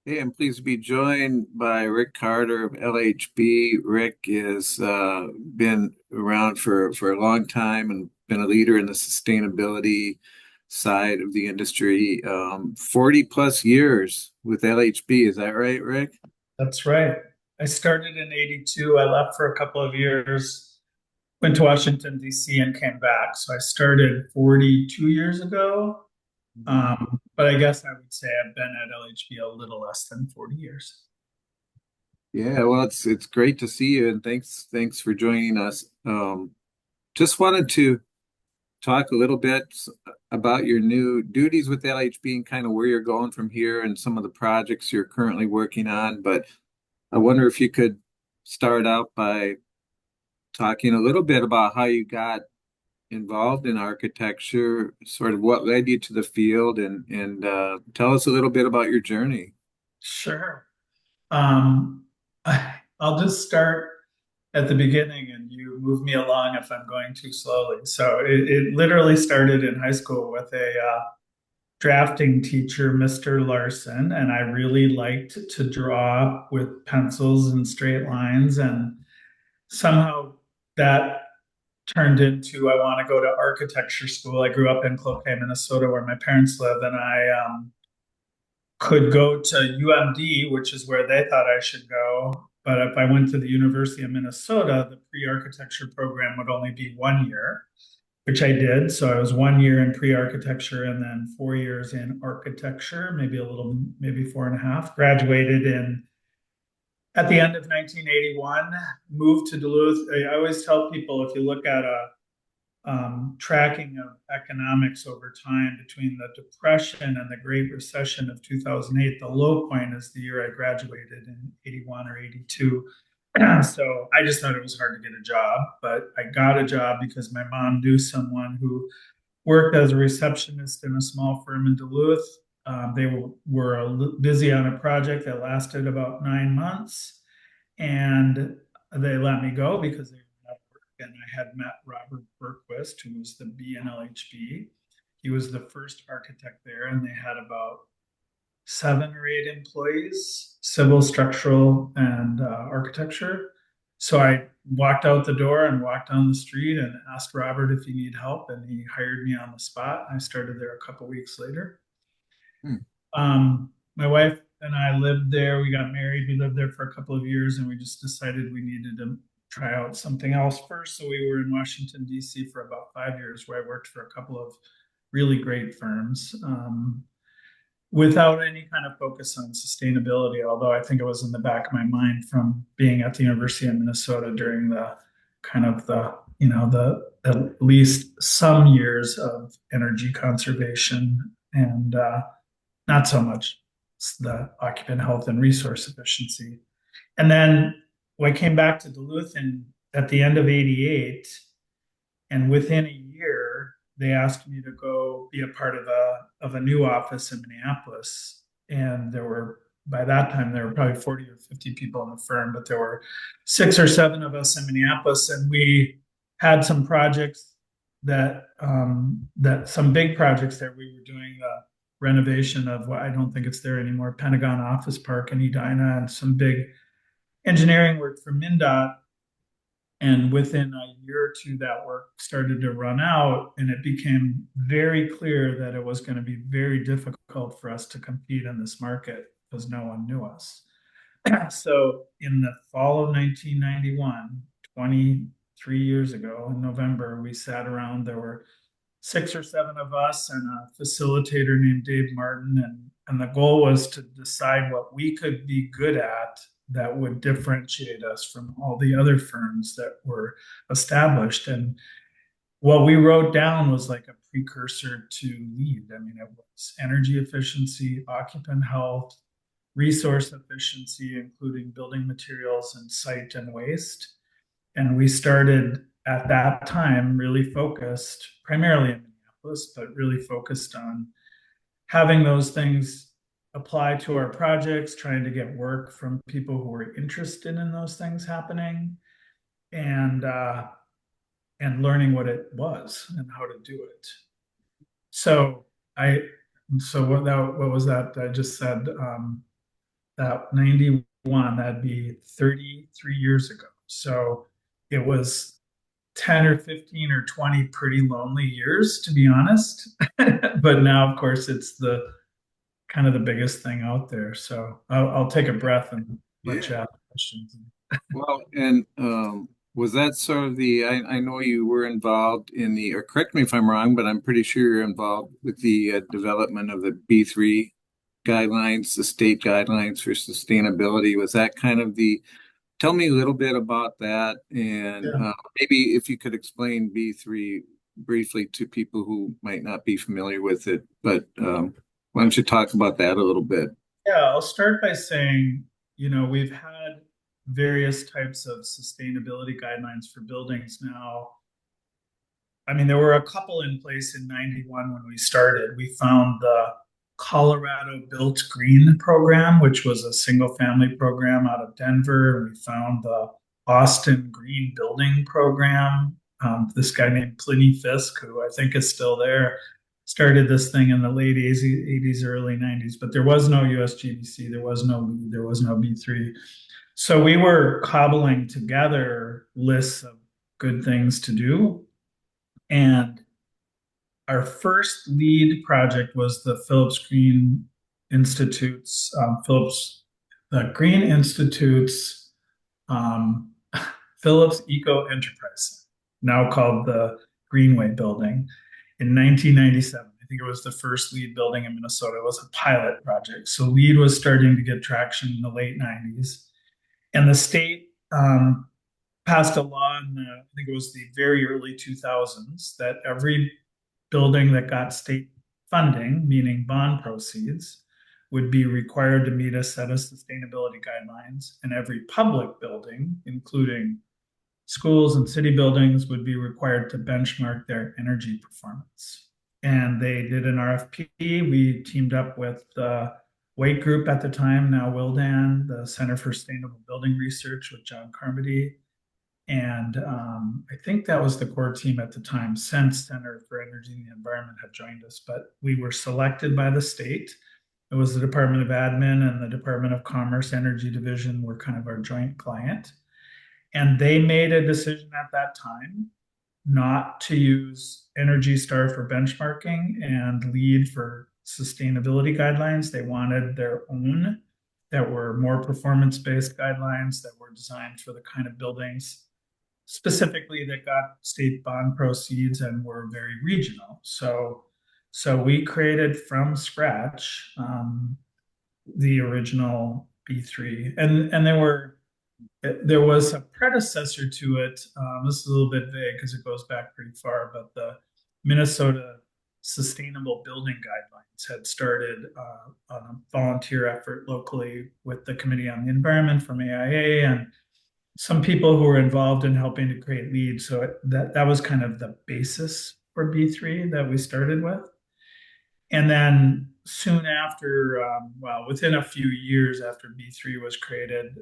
Hey, I'm pleased to be joined by Rick Carter of LHB. Rick has been around for a long time and been a leader in the sustainability side of the industry. 40 plus years with LHB. Is that right, Rick? That's right. I started in 82. I left for a couple of years, went to Washington, D.C., and came back. So I started 42 years ago. But I guess I would say I've been at LHB a little less than 40 years. Yeah, well, it's great to see you, and thanks for joining us. Just wanted to talk a little bit about your new duties with LHB and kind of where you're going from here and some of the projects you're currently working on. But I wonder if you could start out by talking a little bit about how you got involved in architecture, sort of what led you to the field, and tell us a little bit about your journey. Sure. Um, I'll just start at the beginning and you move me along if I'm going too slowly. So it literally started in high school with a drafting teacher, Mr. Larson, and I really liked to draw with pencils and straight lines. And somehow that turned into I want to go to architecture school. I grew up in Cloquet, Minnesota, where my parents live, and I could go to UMD, which is where they thought I should go. But if I went to the University of Minnesota, the pre-architecture program would only be 1 year, which I did. So I was 1 year in pre-architecture and then 4 years in architecture, maybe a little, maybe four and a half. Graduated in at the end of 1981, moved to Duluth. I always tell people if you look at a tracking of economics over time between the Depression and the Great Recession of 2008. The low point is the year I graduated in 81 or 82. So I just thought it was hard to get a job, but I got a job because my mom knew someone who worked as a receptionist in a small firm in Duluth. They were busy on a project that lasted about 9 months, and they let me go because they were out of work. And I had met Robert Berquist, who was the BNLHB. He was the first architect there, and they had about 7 or 8 employees, civil, structural, and architecture. So I walked out the door and walked down the street and asked Robert if he needed help, and he hired me on the spot. I started there a couple weeks later. Hmm. My wife and I lived there. We got married. We lived there for a couple of years, and we just decided we needed to try out something else first. So we were in Washington, D.C. for about 5 years, where I worked for a couple of really great firms. Without any kind of focus on sustainability, although I think it was in the back of my mind from being at the University of Minnesota during the kind of the at least some years of energy conservation and not so much the occupant health and resource efficiency. And then I came back to Duluth at the end of 88, and within a year, they asked me to go be a part of a new office in Minneapolis. And there were by that time there were probably 40 or 50 people in the firm, but there were 6 or 7 of us in Minneapolis, and we had some projects that some big projects that we were doing the renovation of what I don't think it's there anymore, Pentagon Office Park in Edina, and some big engineering work for MnDOT. And within a year or two, that work started to run out, and it became very clear that it was going to be very difficult for us to compete in this market because no one knew us. So, in the fall of 1991, 23 years ago, in November, we sat around. There were 6 or 7 of us and a facilitator named Dave Martin. And the goal was to decide what we could be good at that would differentiate us from all the other firms that were established. And what we wrote down was like a precursor to LEED. I mean, it was energy efficiency, occupant health, resource efficiency, including building materials and site and waste. And we started at that time really focused primarily in Minneapolis, but really focused on having those things apply to our projects, trying to get work from people who were interested in those things happening, and and learning what it was and how to do it. So I So what was that? I just said that 91, that'd be 33 years ago. So it was 10 or 15 or 20 pretty lonely years, to be honest. But now, of course, it's the kind of the biggest thing out there. So I'll take a breath and let you Yeah. ask questions. Well, and was that sort of I know you were involved in or correct me if I'm wrong, but I'm pretty sure you're involved with the development of the B3 guidelines, the state guidelines for sustainability. Was that kind of tell me a little bit about that, and Yeah. maybe if you could explain B3 briefly to people who might not be familiar with it, but why don't you talk about that a little bit? Yeah, I'll start by saying, we've had various types of sustainability guidelines for buildings now. I mean, there were a couple in place in 91 when we started. We found the Colorado Built Green program, which was a single family program out of Denver. We found the Austin Green Building program. This guy named Pliny Fisk, who I think is still there, started this thing in the late 80s, early 90s, but there was no USGBC, there was no LEED, there was no B3. So we were cobbling together lists of good things to do. And our first lead project was the Phillips Green Institute's um, Phillips Eco Enterprise, now called the Greenway Building, in 1997. I think it was the first LEED building in Minnesota. It was a pilot project. So LEED was starting to get traction in the late 90s. And the state passed a law in I think it was the very early 2000s, that every building that got state funding, meaning bond proceeds, would be required to meet a set of sustainability guidelines. And every public building, including schools and city buildings, would be required to benchmark their energy performance. And they did an RFP. We teamed up with the Wake Group at the time, now Wildan, the Center for Sustainable Building Research with John Carmody, and I think that was the core team at the time. Since Center for Energy and the Environment have joined us, but we were selected by the state. It was the Department of Admin and the Department of Commerce Energy Division were kind of our joint client. And they made a decision at that time not to use Energy Star for benchmarking and LEED for sustainability guidelines. They wanted their own that were more performance based guidelines that were designed for the kind of buildings specifically that got state bond proceeds and were very regional. So we created from scratch the original B3, and there was a predecessor to it. This is a little bit vague because it goes back pretty far, but the Minnesota Sustainable Building Guidelines had started on a volunteer effort locally with the Committee on the Environment from AIA and some people who were involved in helping to create LEED. So that was kind of the basis for B3 that we started with. And then soon after, well, within a few years after B3 was created,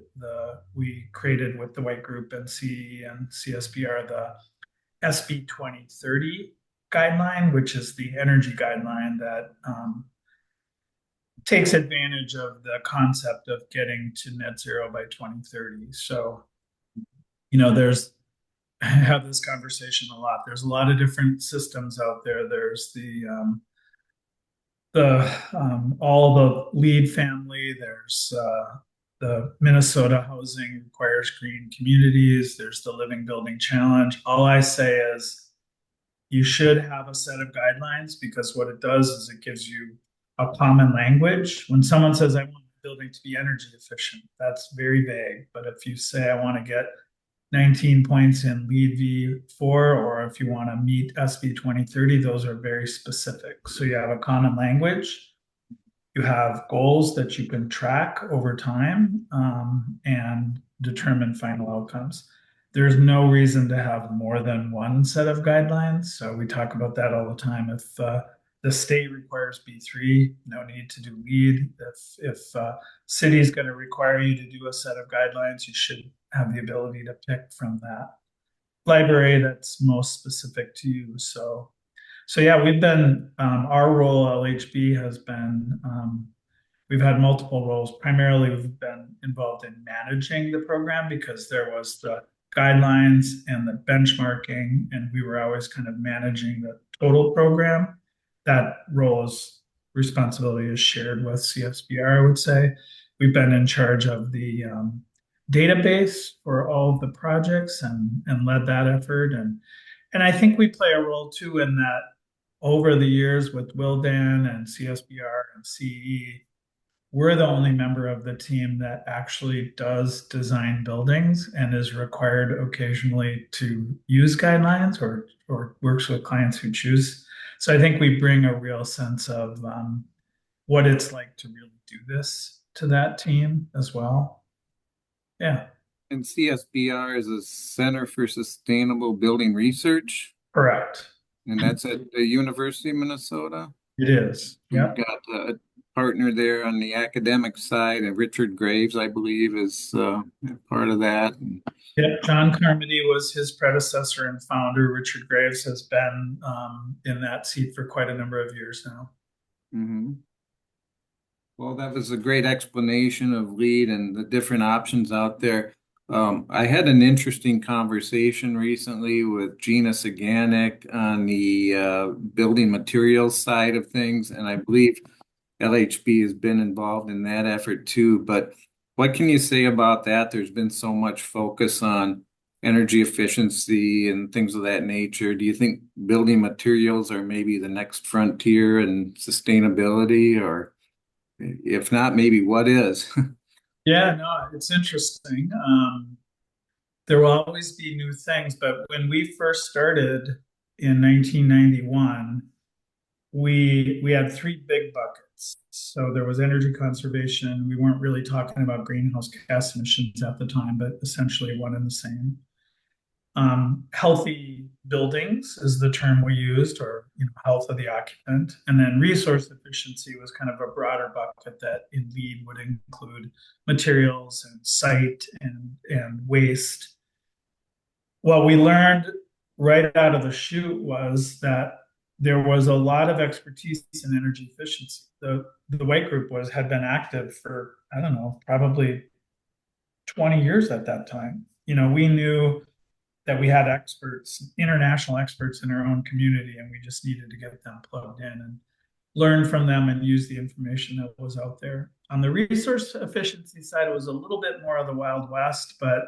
we created with the White Group and CE and CSBR the SB 2030 guideline, which is the energy guideline that takes advantage of the concept of getting to net zero by 2030. So, there's I have this conversation a lot. There's a lot of different systems out there. There's the all the LEED family. There's the Minnesota Housing Requires Green Communities. There's the Living Building Challenge. All I say is you should have a set of guidelines because what it does is it gives you a common language. When someone says, I want my building to be energy efficient, that's very vague. But if you say, I want to get 19 points in LEED V4, or if you want to meet SB 2030, those are very specific. So you have a common language, you have goals that you can track over time and determine final outcomes. There's no reason to have more than one set of guidelines. So we talk about that all the time. If the state requires B3, no need to do LEED. If city is going to require you to do a set of guidelines, you should have the ability to pick from that library that's most specific to you. So So yeah, our role LHB has been, we've had multiple roles. Primarily, we've been involved in managing the program because there was the guidelines and the benchmarking, and we were always kind of managing the total program. That responsibility is shared with CSBR, I would say. We've been in charge of the database for all of the projects and led that effort. And I think we play a role too in that over the years with Wildan and CSBR and CE, we're the only member of the team that actually does design buildings and is required occasionally to use guidelines or works with clients who choose. So I think we bring a real sense of what it's like to really do this to that team as well. Yeah, And CSBR is a Center for Sustainable Building Research, correct. and that's at the University of Minnesota. It is. We've Yeah. got a partner there on the academic side, and Richard Graves, I believe, is part of that. Yeah, John Carmody was his predecessor and founder. Richard Graves has been in that seat for quite a number of years now. Mhm. Well, that was a great explanation of lead and the different options out there. I had an interesting conversation recently with Gina Saganik on the building materials side of things, and I believe LHB has been involved in that effort too. But what can you say about that? There's been so much focus on energy efficiency and things of that nature. Do you think building materials are maybe the next frontier in sustainability, or if not, maybe what is? Yeah, no, it's interesting. There will always be new things, but when we first started in 1991, we had three big buckets. So there was energy conservation. We weren't really talking about greenhouse gas emissions at the time, but essentially one and the same. Healthy buildings is the term we used, or health of the occupant, and then resource efficiency was kind of a broader bucket that in lead would include materials and site and waste. What we learned right out of the chute was that there was a lot of expertise in energy efficiency. The white group had been active for, I don't know, probably 20 years at that time. We knew that we had experts, international experts in our own community, and we just needed to get them plugged in and learn from them and use the information that was out there. On the resource efficiency side, it was a little bit more of the Wild West, but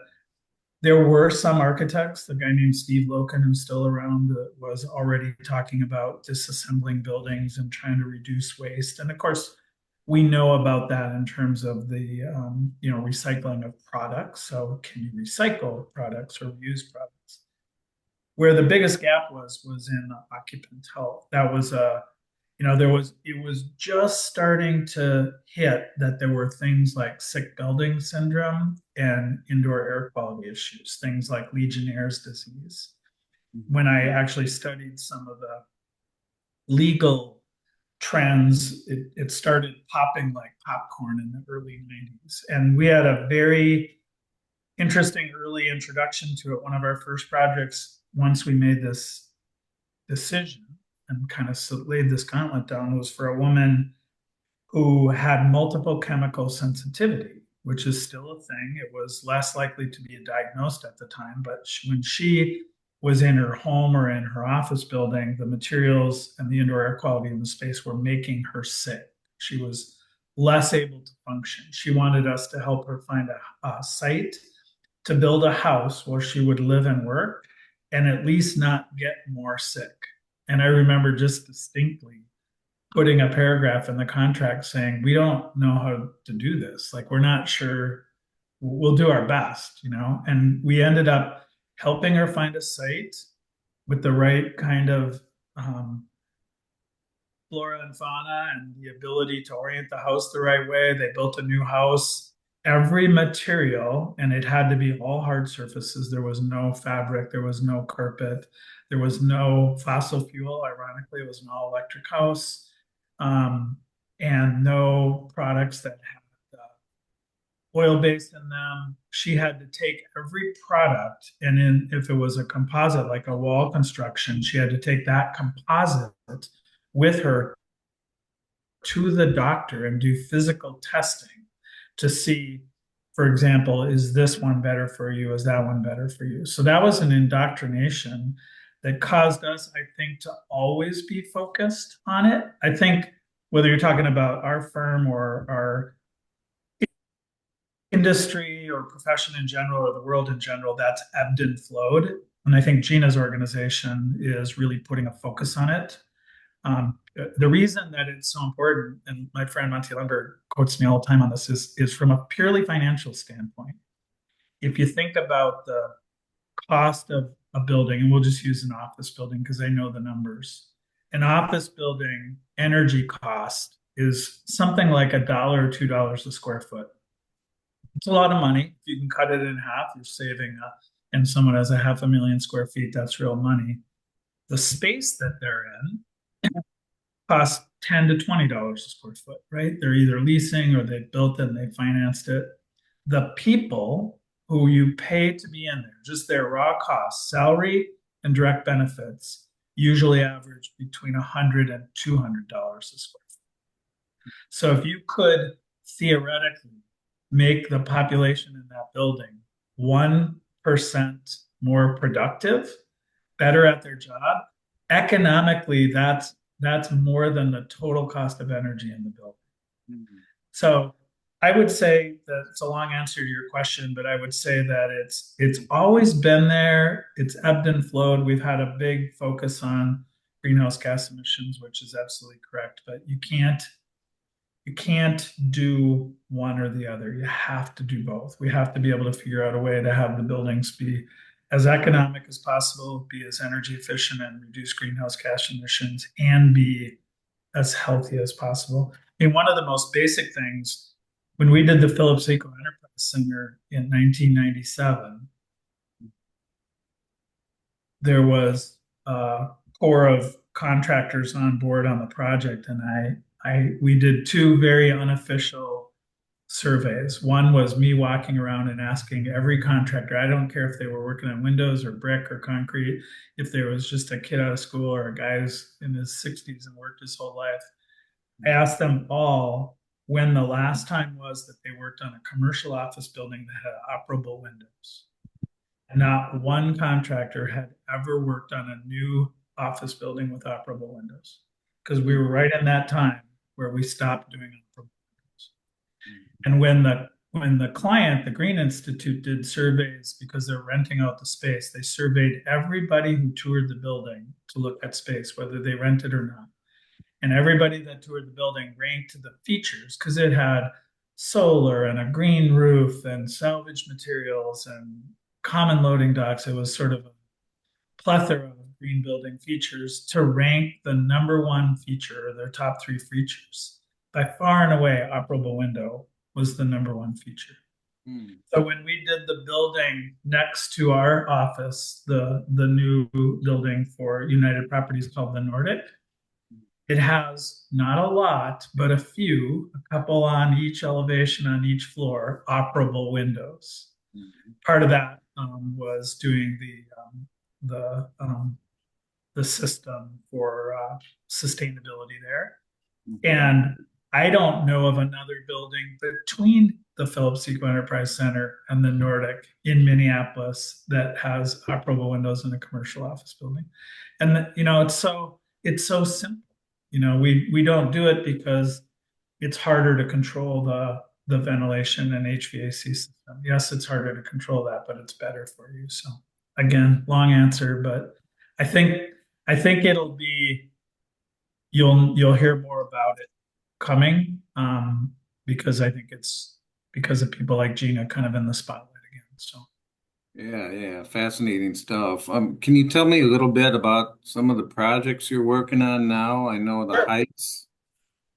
there were some architects. The guy named Steve Loken, who's still around, was already talking about disassembling buildings and trying to reduce waste. And of course, we know about that in terms of the recycling of products. So can you recycle products or reuse products? Where the biggest gap was in occupant health. That was a it was just starting to hit that there were things like sick building syndrome and indoor air quality issues, things like Legionnaire's disease. When I actually studied some of the legal trends, it started popping like popcorn in the early 90s. And we had a very interesting early introduction to it. One of our first projects, once we made this decision and kind of laid this gauntlet down, was for a woman who had multiple chemical sensitivity, which is still a thing. It was less likely to be diagnosed at the time, but when she was in her home or in her office building, the materials and the indoor air quality in the space were making her sick. She was less able to function. She wanted us to help her find a site to build a house where she would live and work and at least not get more sick. And I remember just distinctly putting a paragraph in the contract saying, we don't know how to do this. Like, we're not sure. We'll do our best. And we ended up helping her find a site with the right kind of flora and fauna and the ability to orient the house the right way. They built a new house. Every material, and it had to be all hard surfaces. There was no fabric, there was no carpet, there was no fossil fuel. Ironically, it was an all electric house, and no products that had oil based in them. She had to take every product, and if it was a composite, like a wall construction, she had to take that composite with her to the doctor and do physical testing to see, for example, is this one better for you? Is that one better for you? So that was an indoctrination that caused us, I think, to always be focused on it. I think whether you're talking about our firm or our industry or profession in general or the world in general, that's ebbed and flowed. And I think Gina's organization is really putting a focus on it. The reason that it's so important, and my friend Monty Lumber quotes me all the time on this, is from a purely financial standpoint. If you think about the cost of a building, and we'll just use an office building because I know the numbers. An office building energy cost is something like $1 or $2 a square foot. It's a lot of money. If you can cut it in half, you're saving and someone has a 500,000 square feet, that's real money. The space that they're in costs $10 to $20 a square foot, right? They're either leasing or they built it and they financed it. The people who you pay to be in there, just their raw costs, salary and direct benefits, usually average between $100 and $200 a square foot. So if you could theoretically make the population in that building 1% more productive, better at their job, economically, that's more than the total cost of energy in the building. Mm-hmm. So I would say that it's a long answer to your question, but I would say that it's always been there. It's ebbed and flowed. We've had a big focus on greenhouse gas emissions, which is absolutely correct. But you can't do one or the other. You have to do both. We have to be able to figure out a way to have the buildings be as economic as possible, be as energy efficient and reduce greenhouse gas emissions, and be as healthy as possible. I mean, one of the most basic things when we did the Phillips Eco Enterprise Center in 1997, there was a core of contractors on board on the project, and we did two very unofficial surveys. One was me walking around and asking every contractor, I don't care if they were working on windows or brick or concrete, if there was just a kid out of school or a guy who's in his 60s and worked his whole life. I asked them all when the last time was that they worked on a commercial office building that had operable windows. And not one contractor had ever worked on a new office building with operable windows because we were right in that time where we stopped doing operable windows. And when the client, the Green Institute, did surveys because they're renting out the space, they surveyed everybody who toured the building to look at space, whether they rented or not. And everybody that toured the building ranked the features because it had solar and a green roof and salvage materials and common loading docks. It was sort of a plethora of green building features to rank the number one feature, or their top three features. By far and away, operable window was the number one feature. So when we did the building next to our office, the new building for United Properties called the Nordic, it has not a lot, but a few, a couple on each elevation on each floor, operable windows. Part of that was doing the system for sustainability there. And I don't know of another building between the Phillips Eco Enterprise Center and the Nordic in Minneapolis that has operable windows in a commercial office building. And it's so simple. We don't do it because it's harder to control the ventilation and HVAC system. Yes, it's harder to control that, but it's better for you. So again, long answer, but I think it'll be you'll hear more about it coming because I think it's because of people like Gina kind of in the spotlight again. So Yeah, fascinating stuff. Can you tell me a little bit about some of the projects you're working on now? I know the sure. Heights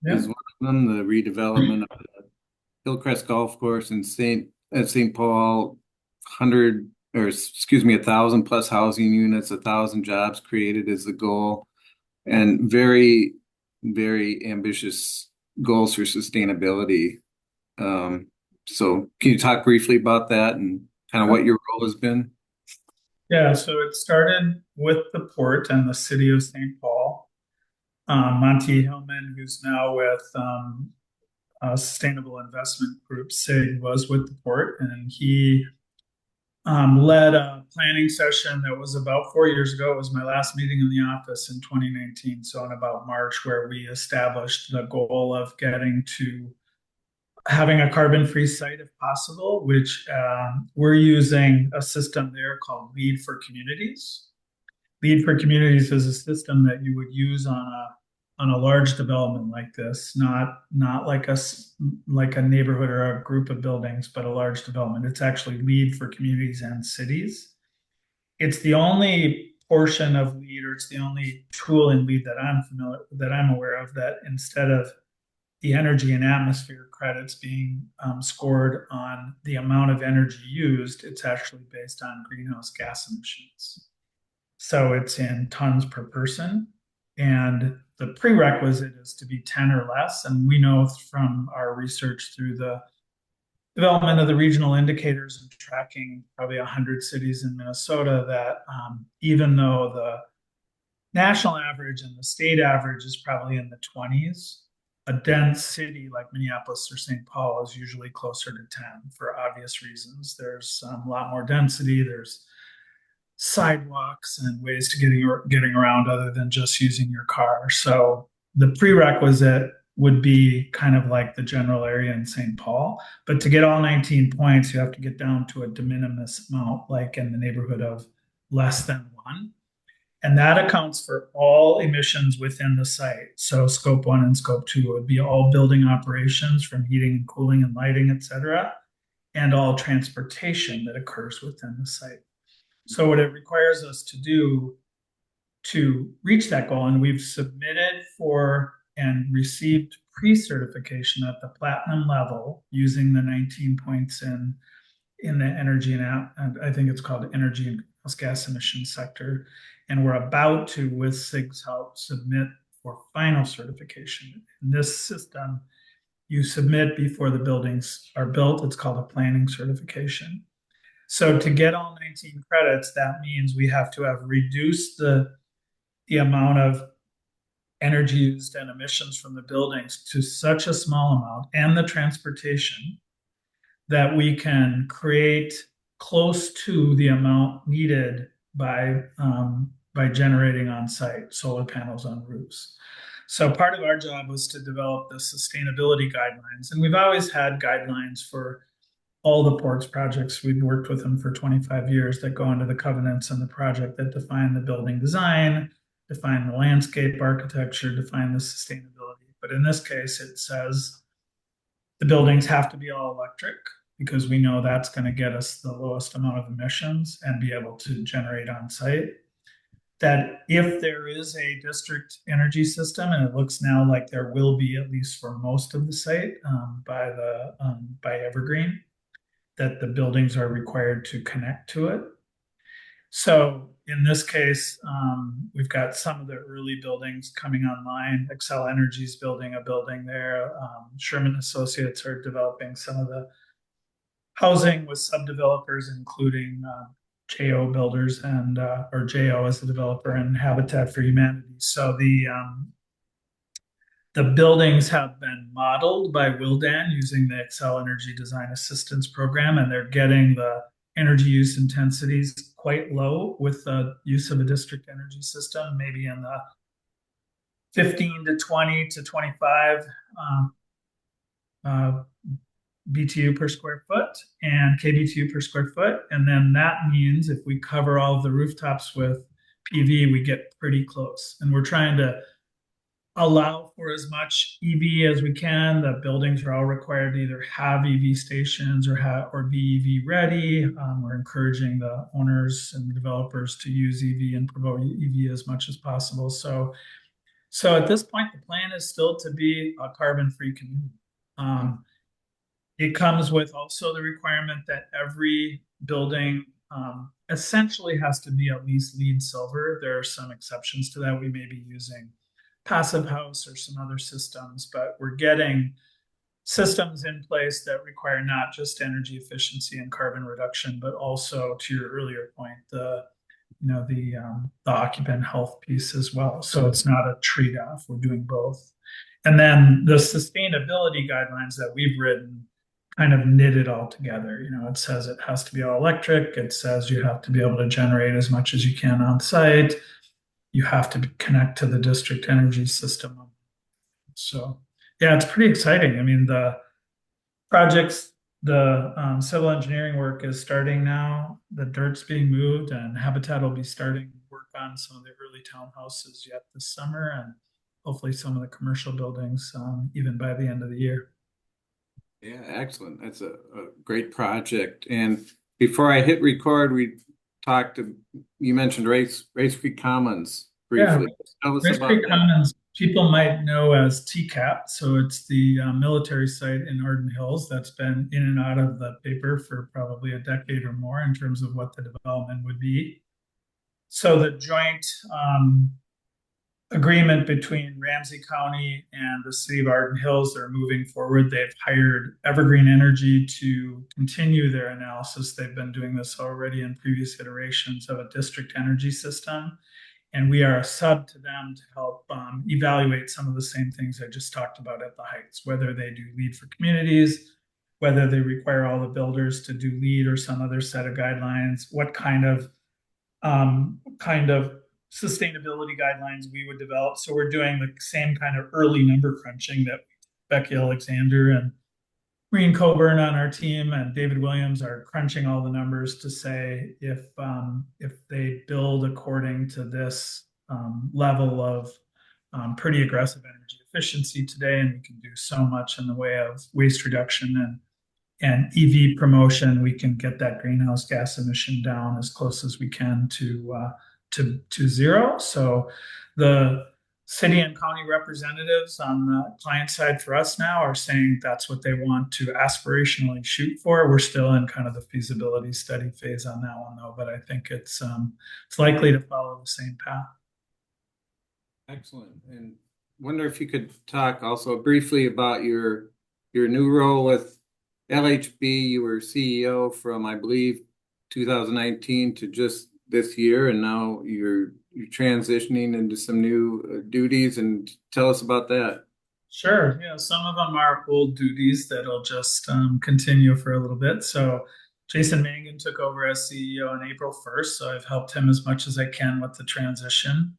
Yeah. is one of them, the redevelopment of the Hillcrest Golf Course in St. Paul, 1,000 plus housing units, 1,000 jobs created is the goal, and very, very ambitious goals for sustainability. So can you talk briefly about that and kind of what your role has been? Yeah, so it started with the port and the city of St. Paul. Monty Hillman, who's now with Sustainable Investment Group, SIG, was with the port, and he led a planning session that was about 4 years ago. It was my last meeting in the office in 2019, so in about March, where we established the goal of getting to having a carbon-free site if possible, which we're using a system there called Lead for Communities. Lead for Communities is a system that you would use on a large development like this, not like a neighborhood or a group of buildings, but a large development. It's actually Lead for Communities and Cities. It's the only portion of Lead, or it's the only tool in Lead that I'm aware of, that instead of the energy and atmosphere credits being scored on the amount of energy used, it's actually based on greenhouse gas emissions. So it's in tons per person. And the prerequisite is to be 10 or less. And we know from our research through the development of the regional indicators and tracking probably 100 cities in Minnesota that even though the national average and the state average is probably in the 20s, a dense city like Minneapolis or St. Paul is usually closer to 10 for obvious reasons. There's a lot more density. There's sidewalks and ways to getting around other than just using your car. So the prerequisite would be kind of like the general area in St. Paul. But to get all 19 points, you have to get down to a de minimis amount, like in the neighborhood of less than one. And that accounts for all emissions within the site. So scope one and scope two would be all building operations from heating and cooling and lighting, et cetera, and all transportation that occurs within the site. So what it requires us to do to reach that goal, and we've submitted for and received pre-certification at the platinum level using the 19 points in the energy and I think it's called energy and gas emissions sector. And we're about to, with SIG's help, submit for final certification. In this system, you submit before the buildings are built. It's called a planning certification. So to get all 19 credits, that means we have to have reduced the amount of energy used and emissions from the buildings to such a small amount and the transportation that we can create close to the amount needed by generating on site solar panels on roofs. So part of our job was to develop the sustainability guidelines, and we've always had guidelines for all the ports projects. We've worked with them for 25 years that go into the covenants and the project that define the building design, define the landscape architecture, define the sustainability. But in this case, it says the buildings have to be all electric because we know that's going to get us the lowest amount of emissions and be able to generate on site. That if there is a district energy system, and it looks now like there will be, at least for most of the site, by Evergreen, that the buildings are required to connect to it. So in this case, we've got some of the early buildings coming online. Excel Energy is building a building there. Sherman Associates are developing some of the housing with sub-developers, including JO Builders and or JO as the developer and Habitat for Humanity. So the buildings have been modeled by Wildan using the Excel Energy Design Assistance Program, and they're getting the energy use intensities quite low with the use of a district energy system, maybe in the 15 to 20 to 25 uh, BTU per square foot and KBTU per square foot. And then that means if we cover all of the rooftops with PV, we get pretty close. And we're trying to allow for as much EV as we can. The buildings are all required to either have EV stations or be EV ready. We're encouraging the owners and the developers to use EV and promote EV as much as possible. So at this point, the plan is still to be a carbon-free community. It comes with also the requirement that every building essentially has to be at least LEED silver. There are some exceptions to that. We may be using Passive House or some other systems, but we're getting systems in place that require not just energy efficiency and carbon reduction, but also, to your earlier point, the occupant health piece as well. So it's not a trade-off. We're doing both. And then the sustainability guidelines that we've written kind of knit it all together. It says it has to be all electric. It says you have to be able to generate as much as you can on site. You have to connect to the district energy system. So, yeah, it's pretty exciting. I mean, projects, the civil engineering work is starting now. The dirt's being moved, and Habitat will be starting work on some of the early townhouses yet this summer, and hopefully some of the commercial buildings even by the end of the year. Yeah, excellent. That's a great project. And before I hit record, we talked to, you mentioned Race Creek Commons Yeah, briefly. Tell us Rice about Creek that. Commons, people might know as TCAP. So it's the military site in Arden Hills that's been in and out of the paper for probably a decade or more in terms of what the development would be. So the joint agreement between Ramsey County and the city of Arden Hills, they're moving forward. They've hired Evergreen Energy to continue their analysis. They've been doing this already in previous iterations of a district energy system. And we are a sub to them to help evaluate some of the same things I just talked about at the Heights, whether they do lead for communities, whether they require all the builders to do lead or some other set of guidelines, what kind of sustainability guidelines we would develop. So we're doing the same kind of early number crunching that Becky Alexander and Green Coburn on our team and David Williams are crunching all the numbers to say if they build according to this level of pretty aggressive energy efficiency today, and we can do so much in the way of waste reduction and EV promotion, we can get that greenhouse gas emission down as close as we can to zero. So the city and county representatives on the client side for us now are saying that's what they want to aspirationally shoot for. We're still in kind of the feasibility study phase on that one though, but I think it's likely to follow the same path. Excellent. And wonder if you could talk also briefly about your new role with LHB. You were CEO from, I believe, 2019 to just this year, and now you're transitioning into some new duties. And tell us about that. Sure. Yeah, some of them are old duties that'll just continue for a little bit. So Jason Mangan took over as CEO on April 1st. So I've helped him as much as I can with the transition.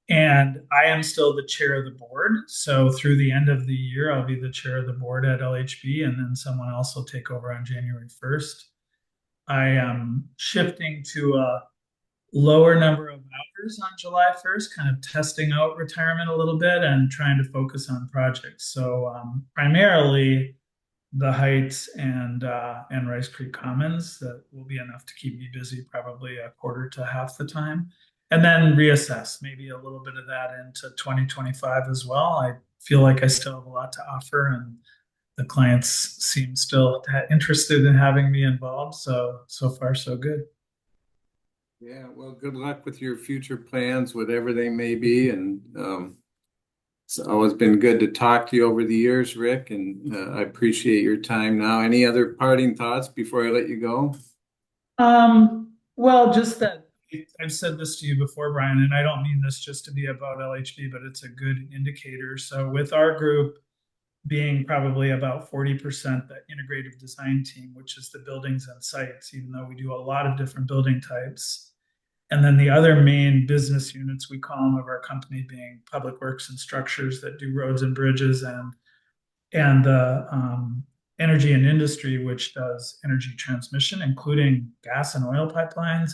And I am still the chair of the board. So through the end of the year, I'll be the chair of the board at LHB, and then someone else will take over on January 1st. I am shifting to a lower number of hours on July 1st, kind of testing out retirement a little bit and trying to focus on projects. So primarily the Heights and Rice Creek Commons that will be enough to keep me busy probably a quarter to half the time. And then reassess maybe a little bit of that into 2025 as well. I feel like I still have a lot to offer, and the clients seem still interested in having me involved. So far, so good. Yeah, well, good luck with your future plans, whatever they may be. And it's always been good to talk to you over the years, Rick, and I appreciate your time now. Any other parting thoughts before I let you go? Well, just that I've said this to you before, Brian, and I don't mean this just to be about LHB, but it's a good indicator. So with our group being probably about 40% the integrative design team, which is the buildings and sites, even though we do a lot of different building types. And then the other main business units we call them of our company being public works and structures that do roads and bridges and the energy and industry, which does energy transmission, including gas and oil pipelines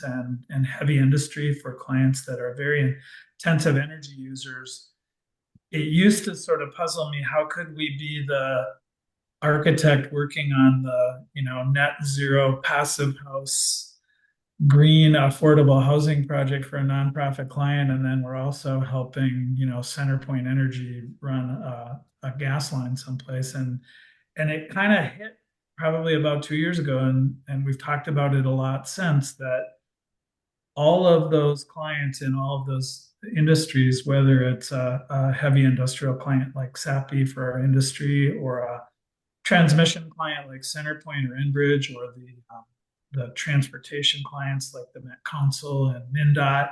and heavy industry for clients that are very intensive energy users. It used to sort of puzzle me, how could we be the architect working on the net zero passive house green affordable housing project for a nonprofit client, and then we're also helping Centerpoint Energy run a gas line someplace, and it kind of hit probably about 2 years ago, and we've talked about it a lot since, that all of those clients in all of those industries, whether it's a heavy industrial client like SAPI for our industry, or a transmission client like Centerpoint or Enbridge, or the transportation clients like the Met Council and MnDOT,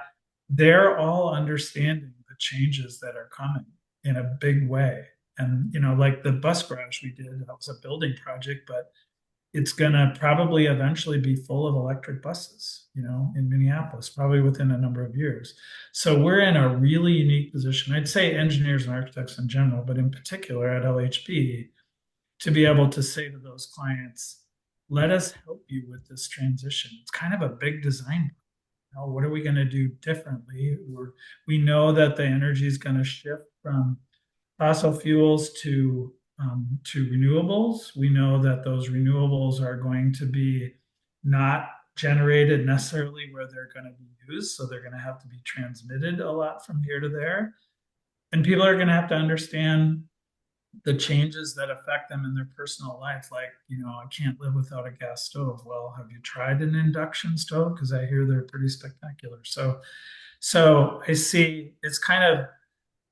they're all understanding the changes that are coming in a big way. And like the bus garage we did, that was a building project, but it's going to probably eventually be full of electric buses, in Minneapolis, probably within a number of years. So we're in a really unique position. I'd say engineers and architects in general, but in particular at LHB, to be able to say to those clients, let us help you with this transition. It's kind of a big design. What are we going to do differently? We know that the energy is going to shift from fossil fuels to renewables. We know that those renewables are going to be not generated necessarily where they're going to be used, so they're going to have to be transmitted a lot from here to there. And people are going to have to understand the changes that affect them in their personal life. Like, I can't live without a gas stove. Well, have you tried an induction stove? Because I hear they're pretty spectacular. So I see it's kind of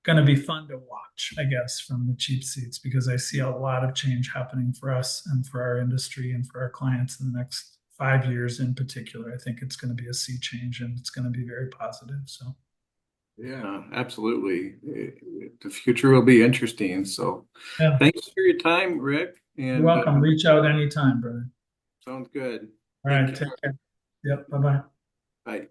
going to be fun to watch, I guess, from the cheap seats, because I see a lot of change happening for us and for our industry and for our clients in the next 5 years in particular. I think it's going to be a sea change, and it's going to be very positive. So, Yeah, absolutely. The future will be interesting. So yeah, thanks for your time, Rick. you're And welcome. Reach out anytime, brother. sounds good. All Take right, care. take care. Yep, bye bye. Bye.